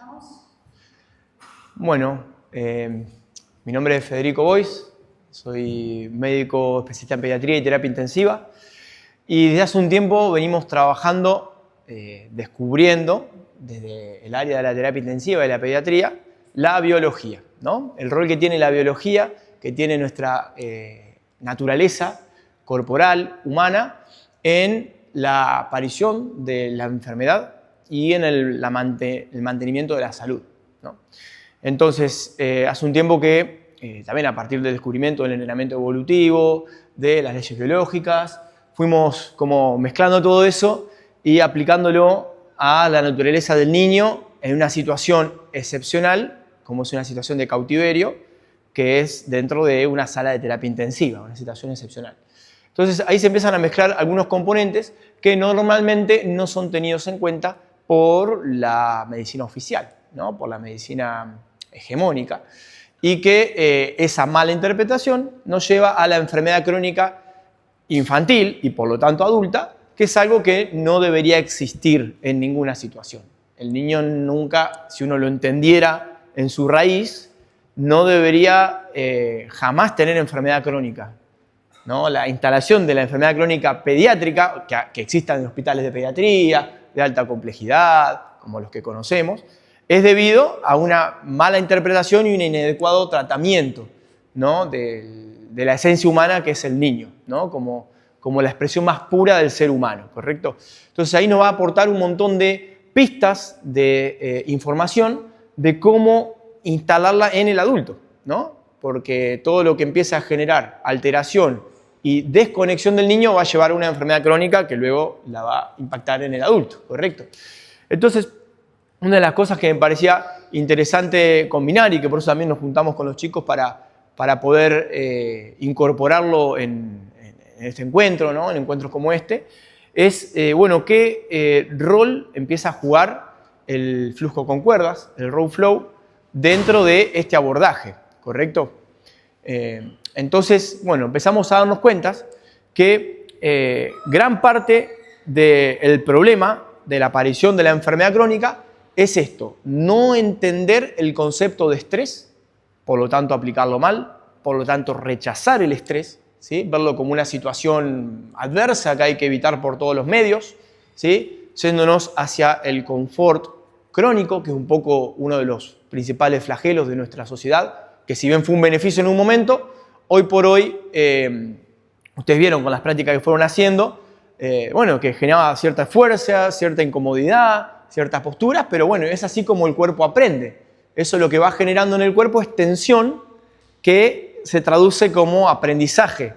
Empezamos. Bueno, mi nombre es Federico Bois, soy médico especialista en pediatría y terapia intensiva y desde hace un tiempo venimos trabajando, descubriendo desde el área de la terapia intensiva y la pediatría la biología, ¿no? El rol que tiene la biología, que tiene nuestra naturaleza corporal, humana, en la aparición de la enfermedad y en el mantenimiento de la salud, ¿no? Entonces, hace un tiempo que, también a partir del descubrimiento del entrenamiento evolutivo, de las leyes biológicas, fuimos como mezclando todo eso y aplicándolo a la naturaleza del niño en una situación excepcional, como es una situación de cautiverio, que es dentro de una sala de terapia intensiva, una situación excepcional. Entonces, ahí se empiezan a mezclar algunos componentes que normalmente no son tenidos en cuenta por la medicina oficial, ¿no? Por la medicina hegemónica, y que esa mala interpretación nos lleva a la enfermedad crónica infantil y por lo tanto adulta, que es algo que no debería existir en ninguna situación. El niño nunca, si uno lo entendiera en su raíz, no debería jamás tener enfermedad crónica, ¿no? La instalación de la enfermedad crónica pediátrica, que existan en hospitales de pediatría, de alta complejidad, como los que conocemos, es debido a una mala interpretación y un inadecuado tratamiento, ¿no? de la esencia humana que es el niño, ¿no? como la expresión más pura del ser humano, ¿correcto? Entonces ahí nos va a aportar un montón de pistas de información de cómo instalarla en el adulto, ¿no? Porque todo lo que empieza a generar alteración y desconexión del niño va a llevar a una enfermedad crónica que luego la va a impactar en el adulto, ¿correcto? Entonces, una de las cosas que me parecía interesante combinar y que por eso también nos juntamos con los chicos para poder incorporarlo en este encuentro, ¿no? En encuentros como este, es, bueno, qué rol empieza a jugar el flujo con cuerdas, el rope flow, dentro de este abordaje, ¿correcto? Entonces, bueno, empezamos a darnos cuenta que gran parte del problema de la aparición de la enfermedad crónica es esto: no entender el concepto de estrés, por lo tanto aplicarlo mal, por lo tanto rechazar el estrés, ¿sí? Verlo como una situación adversa que hay que evitar por todos los medios, ¿sí? Yéndonos hacia el confort crónico, que es un poco uno de los principales flagelos de nuestra sociedad, que si bien fue un beneficio en un momento, hoy por hoy, ustedes vieron con las prácticas que fueron haciendo, bueno, que generaba cierta fuerza, cierta incomodidad, ciertas posturas, pero bueno, es así como el cuerpo aprende. Eso lo que va generando en el cuerpo es tensión que se traduce como aprendizaje.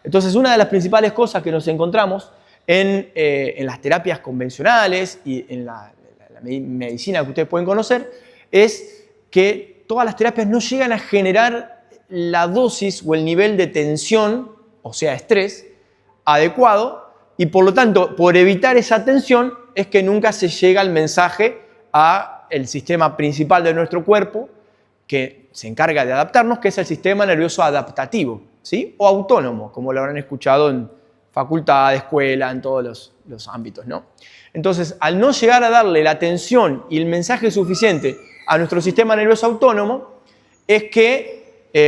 Entonces, una de las principales cosas que nos encontramos en las terapias convencionales y en la medicina que ustedes pueden conocer es que todas las terapias no llegan a generar la dosis o el nivel de tensión, o sea, estrés, adecuado, y por lo tanto, por evitar esa tensión, es que nunca se llega el mensaje al sistema principal de nuestro cuerpo, que se encarga de adaptarnos, que es el sistema nervioso adaptativo, ¿sí? O autónomo, como lo habrán escuchado en facultad, escuela, en todos los ámbitos, ¿no? Entonces, al no llegar a darle la atención y el mensaje suficiente a nuestro sistema nervioso autónomo, es que,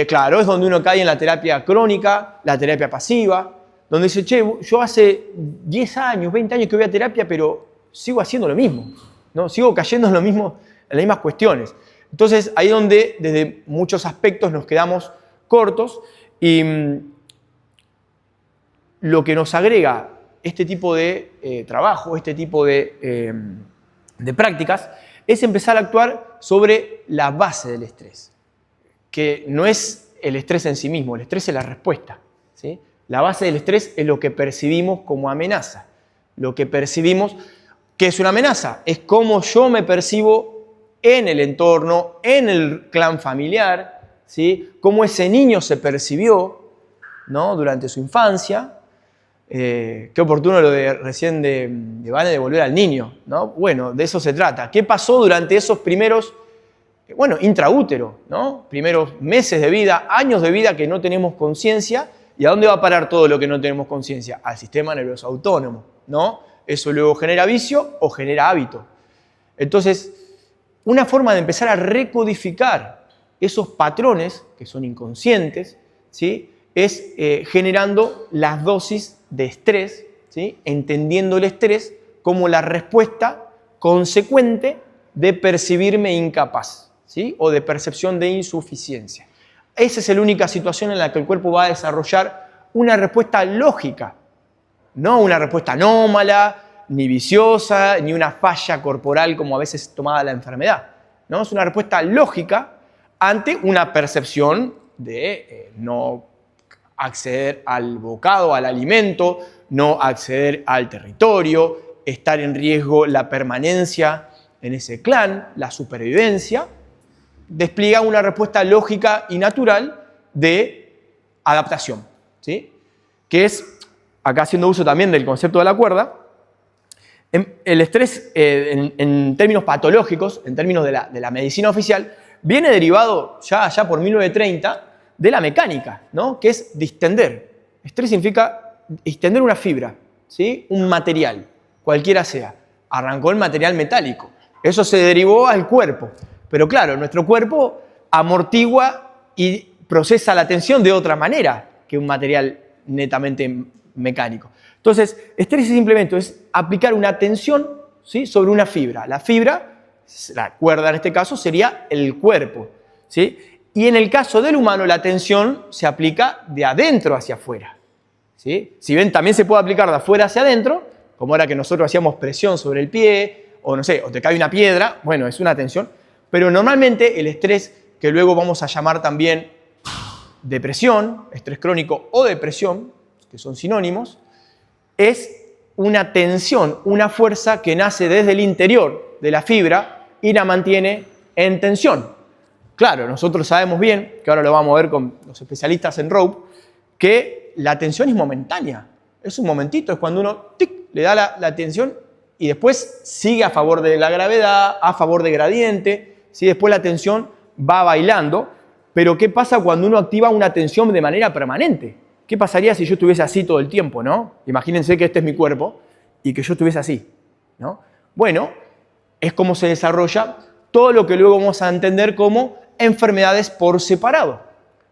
claro, es donde uno cae en la terapia crónica, la terapia pasiva, donde dice, che, yo hace 10 años, 20 años que voy a terapia, pero sigo haciendo lo mismo, ¿no? Sigo cayendo en lo mismo, en las mismas cuestiones. Entonces, ahí es donde, desde muchos aspectos, nos quedamos cortos y lo que nos agrega este tipo de trabajo, este tipo de prácticas, es empezar a actuar sobre la base del estrés, que no es el estrés en sí mismo, el estrés es la respuesta, ¿sí? La base del estrés es lo que percibimos como amenaza, lo que percibimos que es una amenaza, es cómo yo me percibo en el entorno, en el clan familiar, ¿sí? Cómo ese niño se percibió, ¿no? Durante su infancia. Qué oportuno lo de recién de Vane de volver al niño, ¿no? Bueno, de eso se trata. ¿Qué pasó durante esos primeros, bueno, intraútero, ¿no? Primeros meses de vida, años de vida que no tenemos conciencia? ¿Y a dónde va a parar todo lo que no tenemos conciencia? Al sistema nervioso autónomo, ¿no? Eso luego genera vicio o genera hábito. Entonces, una forma de empezar a recodificar esos patrones que son inconscientes, ¿sí? Es generando las dosis de estrés, ¿sí? Entendiendo el estrés como la respuesta consecuente de percibirme incapaz, ¿sí? O de percepción de insuficiencia. Esa es la única situación en la que el cuerpo va a desarrollar una respuesta lógica, no una respuesta anómala, ni viciosa, ni una falla corporal como a veces tomada la enfermedad, ¿no? Es una respuesta lógica ante una percepción de no acceder al bocado, al alimento, no acceder al territorio, estar en riesgo la permanencia en ese clan, la supervivencia, despliega una respuesta lógica y natural de adaptación, ¿sí? Que es, acá haciendo uso también del concepto de la cuerda, el estrés en términos patológicos, en términos de la medicina oficial, viene derivado ya por 1930 de la mecánica, ¿no? Que es distender. Estrés significa distender una fibra, ¿sí? Un material, cualquiera sea. Arrancó el material metálico. Eso se derivó al cuerpo. Pero claro, nuestro cuerpo amortigua y procesa la tensión de otra manera que un material netamente mecánico. Entonces, estrés es simplemente aplicar una tensión, ¿sí? Sobre una fibra. La fibra, la cuerda en este caso, sería el cuerpo, ¿sí? Y en el caso del humano, la tensión se aplica de adentro hacia afuera, ¿sí? Si ven, también se puede aplicar de afuera hacia adentro, como ahora que nosotros hacíamos presión sobre el pie, o no sé, o te cae una piedra, bueno, es una tensión. Pero normalmente el estrés, que luego vamos a llamar también depresión, estrés crónico o depresión, que son sinónimos, es una tensión, una fuerza que nace desde el interior de la fibra y la mantiene en tensión. Claro, nosotros sabemos bien, que ahora lo vamos a ver con los especialistas en rope, que la tensión es momentánea. Es un momentito, es cuando uno tic, le da la tensión y después sigue a favor de la gravedad, a favor de gradiente, ¿sí? Después la tensión va bailando. Pero ¿qué pasa cuando uno activa una tensión de manera permanente? ¿Qué pasaría si yo estuviese así todo el tiempo, ¿no? Imagínense que este es mi cuerpo y que yo estuviese así, ¿no? Bueno, es como se desarrolla todo lo que luego vamos a entender como enfermedades por separado.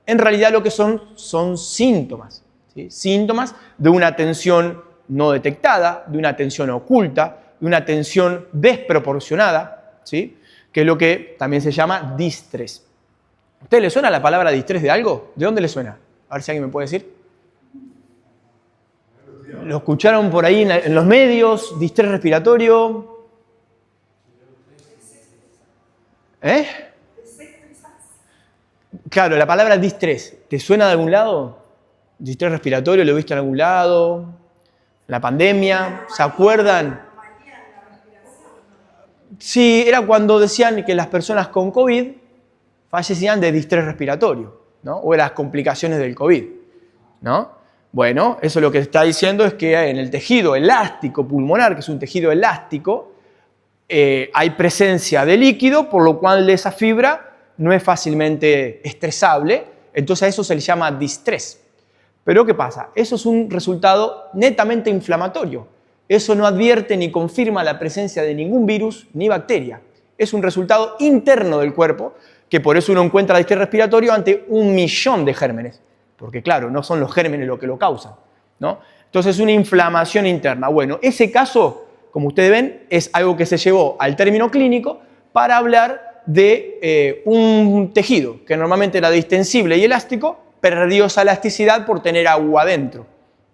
En realidad lo que son síntomas, ¿sí? Síntomas de una tensión no detectada, de una tensión oculta, de una tensión desproporcionada, ¿sí? Que es lo que también se llama distrés. ¿A usted le suena la palabra distrés de algo? ¿De dónde le suena? A ver si alguien me puede decir. ¿Lo escucharon por ahí en los medios? ¿Distrés respiratorio? ¿Eh? Claro, la palabra distrés, ¿te suena de algún lado? ¿Distrés respiratorio lo viste en algún lado? ¿La pandemia? ¿Se acuerdan? Sí, era cuando decían que las personas con COVID fallecían de distrés respiratorio, ¿no? O de las complicaciones del COVID, ¿no? Bueno, eso lo que está diciendo es que en el tejido elástico pulmonar, que es un tejido elástico, hay presencia de líquido, por lo cual esa fibra no es fácilmente estresable, entonces a eso se le llama distrés. Pero ¿qué pasa? Eso es un resultado netamente inflamatorio. Eso no advierte ni confirma la presencia de ningún virus ni bacteria. Es un resultado interno del cuerpo, que por eso uno encuentra distrés respiratorio ante 1.000.000 de gérmenes. Porque claro, no son los gérmenes lo que lo causan, ¿no? Entonces es una inflamación interna. Bueno, ese caso, como ustedes ven, es algo que se llevó al término clínico para hablar de un tejido que normalmente era distensible y elástico, perdió esa elasticidad por tener agua adentro,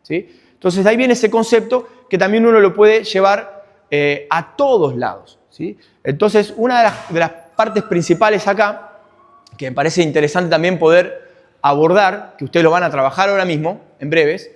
¿sí? Entonces ahí viene ese concepto que también uno lo puede llevar a todos lados, ¿sí? Entonces una de las partes principales acá, que me parece interesante también poder abordar, que ustedes lo van a trabajar ahora mismo, en breves,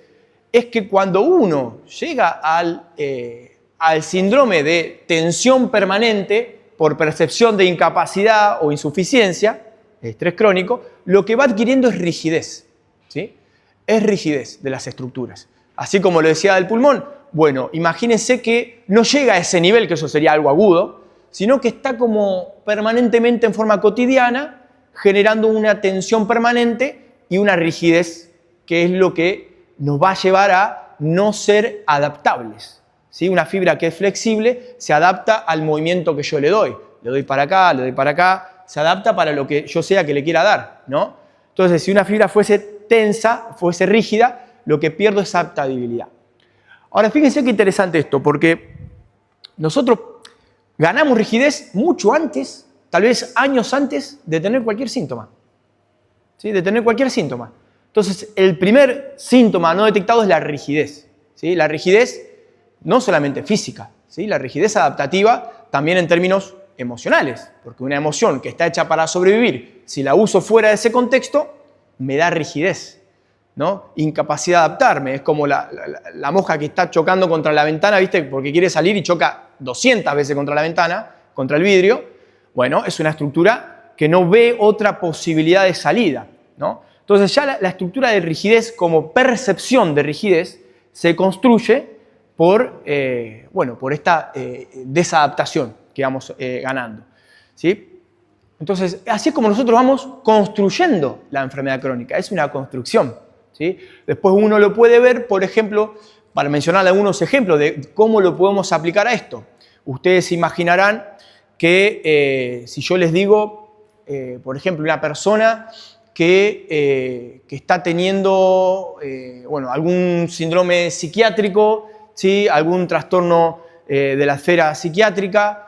es que cuando uno llega al síndrome de tensión permanente por percepción de incapacidad o insuficiencia, estrés crónico, lo que va adquiriendo es rigidez, ¿sí? Es rigidez de las estructuras. Así como lo decía del pulmón, bueno, imagínense que no llega a ese nivel, que eso sería algo agudo, sino que está como permanentemente en forma cotidiana, generando una tensión permanente y una rigidez, que es lo que nos va a llevar a no ser adaptables, ¿sí? Una fibra que es flexible se adapta al movimiento que yo le doy. le doy para acá, le doy para acá, se adapta para lo que yo sea que le quiera dar, ¿no? Entonces, si una fibra fuese tensa, fuese rígida, lo que pierdo es adaptabilidad. Ahora, fíjense qué interesante esto, porque nosotros ganamos rigidez mucho antes, tal vez años antes de tener cualquier síntoma. ¿Sí? De tener cualquier síntoma. Entonces, el primer síntoma no detectado es la rigidez. ¿Sí? La rigidez no solamente física, ¿sí? La rigidez adaptativa también en términos emocionales, porque una emoción que está hecha para sobrevivir, si la uso fuera de ese contexto, me da rigidez, ¿no? Incapacidad de adaptarme. Es como la mosca que está chocando contra la ventana, ¿viste? Porque quiere salir y choca 200 veces contra la ventana, contra el vidrio. Bueno, es una estructura que no ve otra posibilidad de salida, ¿no? Entonces ya la estructura de rigidez como percepción de rigidez se construye por esta desadaptación que vamos ganando, ¿sí? Entonces, así es como nosotros vamos construyendo la enfermedad crónica, es una construcción, ¿sí? Después uno lo puede ver, por ejemplo, para mencionar algunos ejemplos de cómo lo podemos aplicar a esto. Ustedes se imaginarán que si yo les digo, por ejemplo, una persona que está teniendo algún síndrome psiquiátrico, ¿sí? Algún trastorno de la esfera psiquiátrica,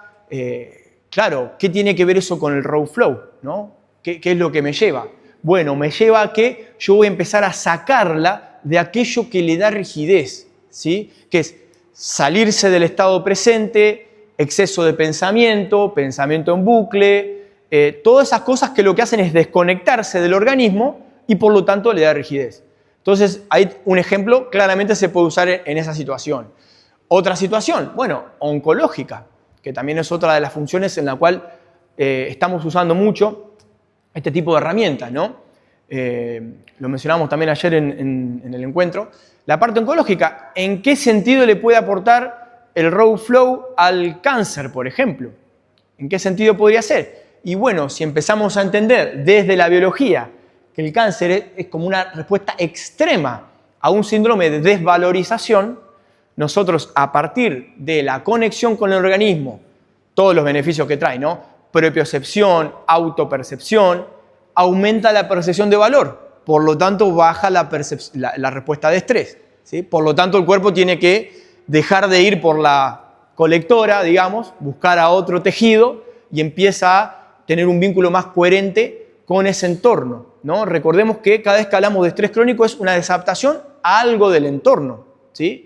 claro, ¿qué tiene que ver eso con el raw flow, ¿no? ¿Qué es lo que me lleva? Bueno, me lleva a que yo voy a empezar a sacarla de aquello que le da rigidez, ¿sí? Que es salirse del estado presente, exceso de pensamiento, pensamiento en bucle, todas esas cosas que lo que hacen es desconectarse del organismo y por lo tanto le da rigidez. Entonces, hay un ejemplo, claramente se puede usar en esa situación. Otra situación, bueno, oncológica, que también es otra de las funciones en la cual estamos usando mucho este tipo de herramientas, ¿no? Lo mencionamos también ayer en el encuentro. La parte oncológica, ¿en qué sentido le puede aportar el raw flow al cáncer, por ejemplo? ¿En qué sentido podría ser? Y bueno, si empezamos a entender desde la biología que el cáncer es como una respuesta extrema a un síndrome de desvalorización, nosotros a partir de la conexión con el organismo, todos los beneficios que trae, ¿no? Propiocepción, autopercepción, aumenta la percepción de valor, por lo tanto baja la respuesta de estrés, ¿sí? Por lo tanto el cuerpo tiene que dejar de ir por la colectora, digamos, buscar a otro tejido y empieza a tener un vínculo más coherente con ese entorno, ¿no? Recordemos que cada vez que hablamos de estrés crónico es una desadaptación a algo del entorno, ¿sí?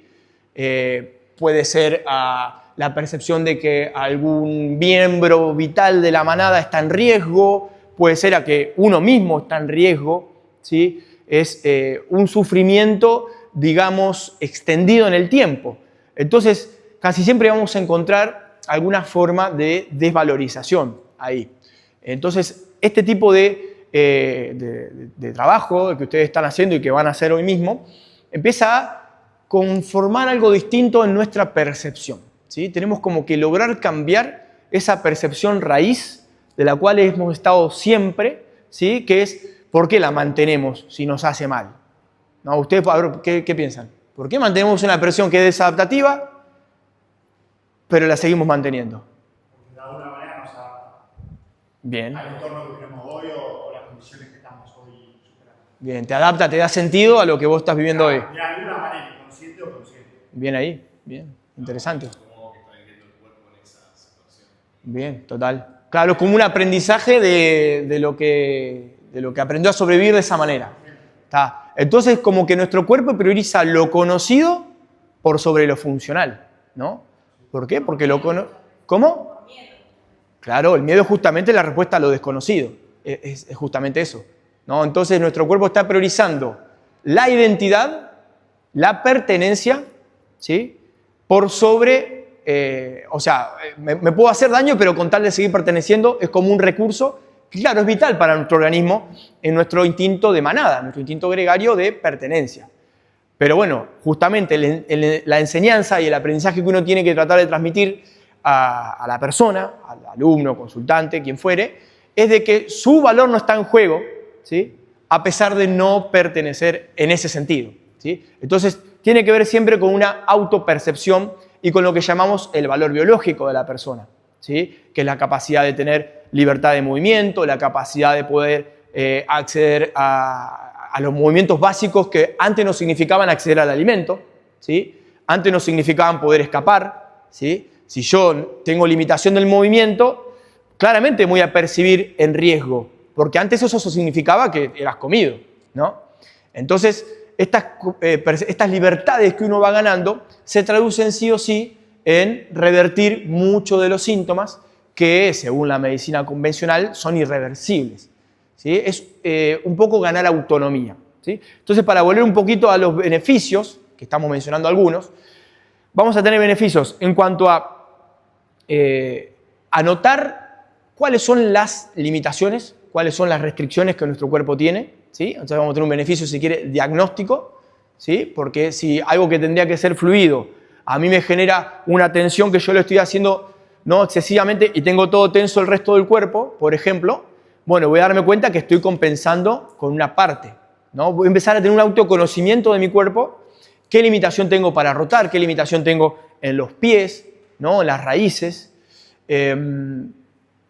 Puede ser la percepción de que algún miembro vital de la manada está en riesgo, puede ser a que uno mismo está en riesgo, ¿sí? Es un sufrimiento, digamos, extendido en el tiempo. Entonces, casi siempre vamos a encontrar alguna forma de desvalorización ahí. Entonces, este tipo de trabajo que ustedes están haciendo y que van a hacer hoy mismo, empieza a conformar algo distinto en nuestra percepción, ¿sí? Tenemos como que lograr cambiar esa percepción raíz de la cual hemos estado siempre, ¿sí? Que es, ¿por qué la mantenemos si nos hace mal? ¿No? ¿Ustedes a ver, qué piensan? ¿Por qué mantenemos una percepción que es desadaptativa, pero la seguimos manteniendo? Porque de alguna manera nos adapta. Bien. Al entorno que tenemos hoy o las condiciones que estamos hoy superando. Bien, te adapta, te da sentido a lo que vos estás viviendo hoy. De alguna manera, consciente o consciente. Bien ahí, bien, interesante. ¿Cómo está viviendo el cuerpo en esa situación? Bien, total. Claro, como un aprendizaje de lo que aprendió a sobrevivir de esa manera. ¿Está? Entonces, como que nuestro cuerpo prioriza lo conocido por sobre lo funcional, ¿no? ¿Por qué? Porque lo conocido... ¿Cómo? Claro, el miedo es justamente la respuesta a lo desconocido. Es justamente eso, ¿no? Entonces, nuestro cuerpo está priorizando la identidad, la pertenencia, ¿sí? Por sobre... me puedo hacer daño, pero con tal de seguir perteneciendo es como un recurso que, claro, es vital para nuestro organismo en nuestro instinto de manada, nuestro instinto gregario de pertenencia. Pero bueno, justamente la enseñanza y el aprendizaje que uno tiene que tratar de transmitir a la persona, al alumno, consultante, quien fuere, es de que su valor no está en juego, ¿sí? A pesar de no pertenecer en ese sentido, ¿sí? Entonces, tiene que ver siempre con una autopercepción y con lo que llamamos el valor biológico de la persona, ¿sí? Que es la capacidad de tener libertad de movimiento, la capacidad de poder acceder a los movimientos básicos que antes no significaban acceder al alimento, ¿sí? Antes no significaban poder escapar, ¿sí? Si yo tengo limitación del movimiento, claramente me voy a percibir en riesgo, porque antes eso significaba que eras comido, ¿no? Entonces, estas libertades que uno va ganando se traducen sí o sí en revertir muchos de los síntomas que, según la medicina convencional, son irreversibles, ¿sí? Es un poco ganar autonomía, ¿sí? Entonces, para volver un poquito a los beneficios, que estamos mencionando algunos, vamos a tener beneficios en cuanto a anotar cuáles son las limitaciones, cuáles son las restricciones que nuestro cuerpo tiene, ¿sí? Entonces vamos a tener un beneficio, si quiere, diagnóstico, ¿sí? Porque si algo que tendría que ser fluido a mí me genera una tensión que yo lo estoy haciendo no excesivamente y tengo todo tenso el resto del cuerpo, por ejemplo, bueno, voy a darme cuenta que estoy compensando con una parte, ¿no? Voy a empezar a tener un autoconocimiento de mi cuerpo, qué limitación tengo para rotar, qué limitación tengo en los pies, ¿no? En las raíces.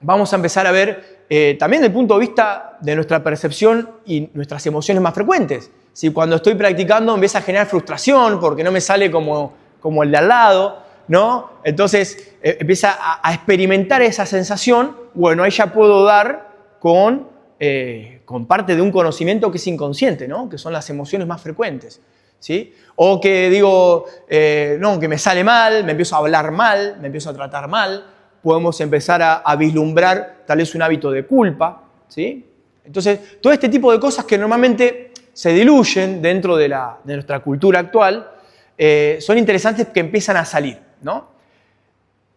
Vamos a empezar a ver también desde el punto de vista de nuestra percepción y nuestras emociones más frecuentes. Si cuando estoy practicando empieza a generar frustración porque no me sale como el de al lado, ¿no? Entonces empieza a experimentar esa sensación, bueno, ahí ya puedo dar con parte de un conocimiento que es inconsciente, ¿no? Que son las emociones más frecuentes, ¿sí? O que digo, no, que me sale mal, me empiezo a hablar mal, me empiezo a tratar mal, podemos empezar a vislumbrar tal vez un hábito de culpa, ¿sí? Entonces, todo este tipo de cosas que normalmente se diluyen dentro de nuestra cultura actual, son interesantes que empiezan a salir, ¿no?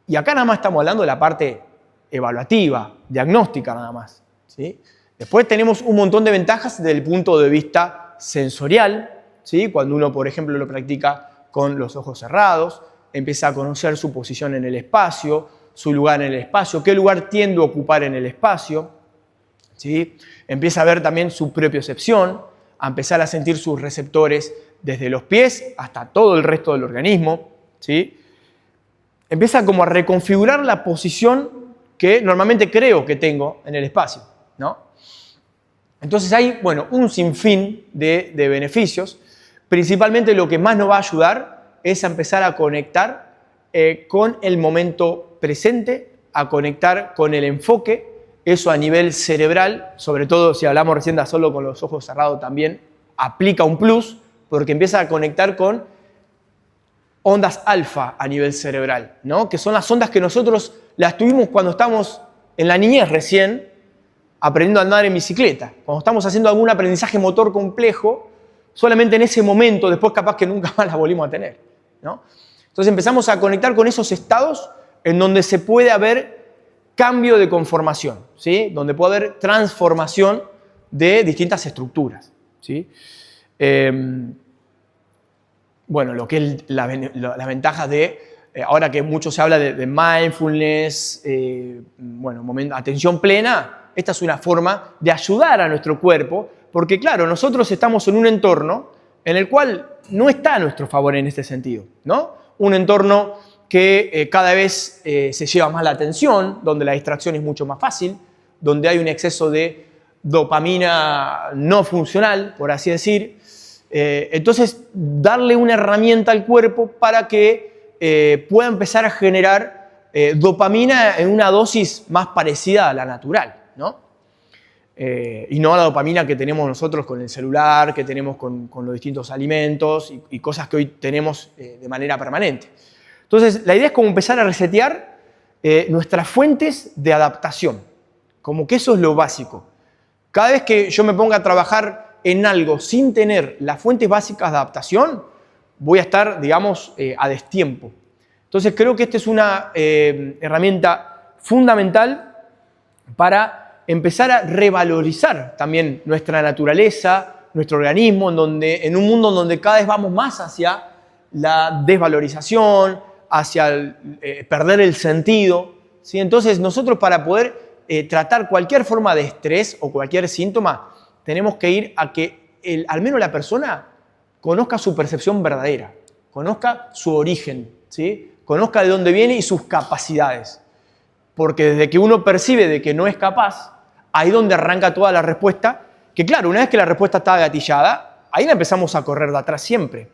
Y acá nada más estamos hablando de la parte evaluativa, diagnóstica nada más, ¿sí? Después tenemos un montón de ventajas desde el punto de vista sensorial, ¿sí? Cuando uno, por ejemplo, lo practica con los ojos cerrados, empieza a conocer su posición en el espacio, su lugar en el espacio, qué lugar tiende a ocupar en el espacio, ¿sí? Empieza a ver también su propiocepción, a empezar a sentir sus receptores desde los pies hasta todo el resto del organismo, ¿sí? Empieza como a reconfigurar la posición que normalmente creo que tengo en el espacio, ¿no? Entonces hay, bueno, un sinfín de beneficios. Principalmente lo que más nos va a ayudar es a empezar a conectar con el momento presente, a conectar con el enfoque, eso a nivel cerebral, sobre todo si hablamos recién de solo con los ojos cerrados también, aplica un plus, porque empieza a conectar con ondas alfa a nivel cerebral, ¿no? Que son las ondas que nosotros las tuvimos cuando estamos en la niñez recién, aprendiendo a andar en bicicleta. Cuando estamos haciendo algún aprendizaje motor complejo, solamente en ese momento, después capaz que nunca más las volvimos a tener, ¿no? Entonces empezamos a conectar con esos estados en donde se puede haber cambio de conformación, ¿sí? Donde puede haber transformación de distintas estructuras, ¿sí? Bueno, lo que es las ventajas de, ahora que mucho se habla de mindfulness, atención plena, esta es una forma de ayudar a nuestro cuerpo, porque claro, nosotros estamos en un entorno en el cual no está a nuestro favor en este sentido, ¿no? Un entorno que cada vez se lleva más la atención, donde la distracción es mucho más fácil, donde hay un exceso de dopamina no funcional, por así decir. Entonces, darle una herramienta al cuerpo para que pueda empezar a generar dopamina en una dosis más parecida a la natural, ¿no? Y no a la dopamina que tenemos nosotros con el celular, que tenemos con los distintos alimentos y cosas que hoy tenemos de manera permanente. Entonces, la idea es como empezar a resetear nuestras fuentes de adaptación, como que eso es lo básico. Cada vez que yo me ponga a trabajar en algo sin tener las fuentes básicas de adaptación, voy a estar, digamos, a destiempo. Entonces, creo que esta es una herramienta fundamental para empezar a revalorizar también nuestra naturaleza, nuestro organismo, en un mundo en donde cada vez vamos más hacia la desvalorización, hacia perder el sentido, ¿sí? Entonces, nosotros para poder tratar cualquier forma de estrés o cualquier síntoma, tenemos que ir a que al menos la persona conozca su percepción verdadera, conozca su origen, ¿sí? Conozca de dónde viene y sus capacidades. Porque desde que uno percibe de que no es capaz, ahí es donde arranca toda la respuesta, que claro, una vez que la respuesta está gatillada, ahí la empezamos a correr de atrás siempre.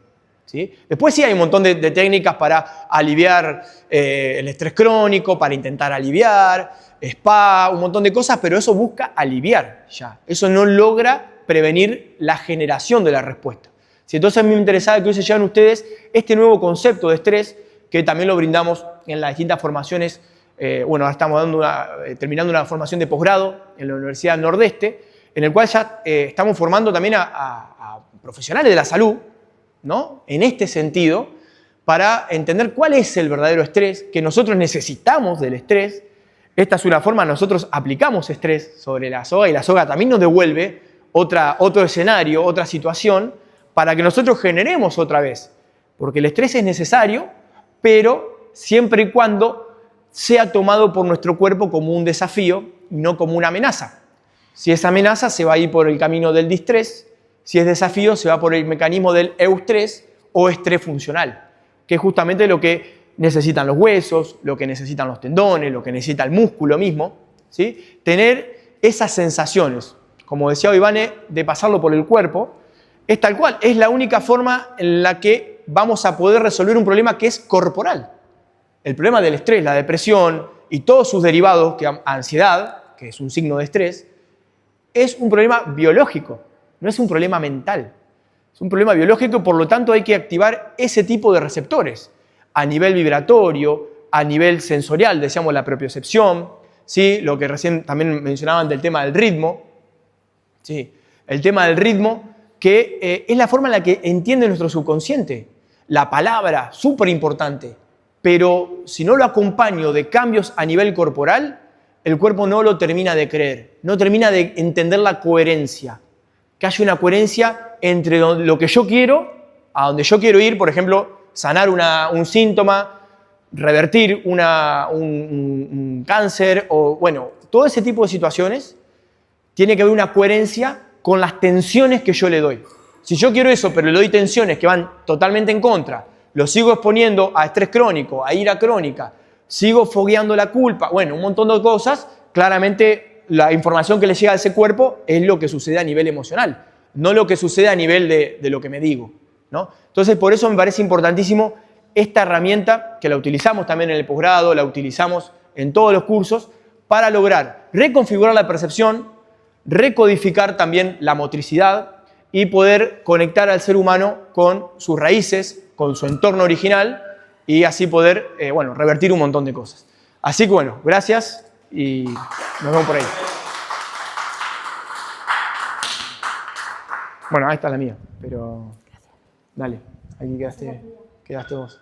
¿Sí? Después sí hay un montón de técnicas para aliviar el estrés crónico, para intentar aliviar, spa, un montón de cosas, pero eso busca aliviar ya. Eso no logra prevenir la generación de la respuesta. ¿Sí? Entonces a mí me interesaba que hoy se lleven ustedes este nuevo concepto de estrés, que también lo brindamos en las distintas formaciones. Bueno, ahora estamos terminando una formación de posgrado en la Universidad del Nordeste, en el cual ya estamos formando también a profesionales de la salud, ¿no? En este sentido, para entender cuál es el verdadero estrés, que nosotros necesitamos del estrés. Esta es una forma, nosotros aplicamos estrés sobre la soga y la soga también nos devuelve otro escenario, otra situación, para que nosotros generemos otra vez. Porque el estrés es necesario, pero siempre y cuando sea tomado por nuestro cuerpo como un desafío y no como una amenaza. Si es amenaza, se va a ir por el camino del distrés. Si es desafío, se va por el mecanismo del eustrés o estrés funcional, que es justamente lo que necesitan los huesos, lo que necesitan los tendones, lo que necesita el músculo mismo, ¿sí? Tener esas sensaciones, como decía Ivane, de pasarlo por el cuerpo, es tal cual, es la única forma en la que vamos a poder resolver un problema que es corporal. El problema del estrés, la depresión y todos sus derivados, que ansiedad, que es un signo de estrés, es un problema biológico. No es un problema mental, es un problema biológico y por lo tanto hay que activar ese tipo de receptores a nivel vibratorio, a nivel sensorial, decíamos la propiocepción, ¿sí? Lo que recién también mencionaban del tema del ritmo, ¿sí? El tema del ritmo que es la forma en la que entiende nuestro subconsciente, la palabra, súper importante, pero si no lo acompaño de cambios a nivel corporal, el cuerpo no lo termina de creer, no termina de entender la coherencia. Que haya una coherencia entre lo que yo quiero, a donde yo quiero ir, por ejemplo, sanar un síntoma, revertir un cáncer, o bueno, todo ese tipo de situaciones, tiene que haber una coherencia con las tensiones que yo le doy. Si yo quiero eso, pero le doy tensiones que van totalmente en contra, lo sigo exponiendo a estrés crónico, a ira crónica, sigo fogueando la culpa, bueno, un montón de cosas, claramente la información que le llega a ese cuerpo es lo que sucede a nivel emocional, no lo que sucede a nivel de lo que me digo, ¿no? Entonces, por eso me parece importantísimo esta herramienta que la utilizamos también en el posgrado, la utilizamos en todos los cursos, para lograr reconfigurar la percepción, recodificar también la motricidad y poder conectar al ser humano con sus raíces, con su entorno original y así poder, bueno, revertir un montón de cosas. Así que bueno, gracias y nos vemos por ahí. Bueno, ahí está la mía, pero dale, aquí quedaste vos.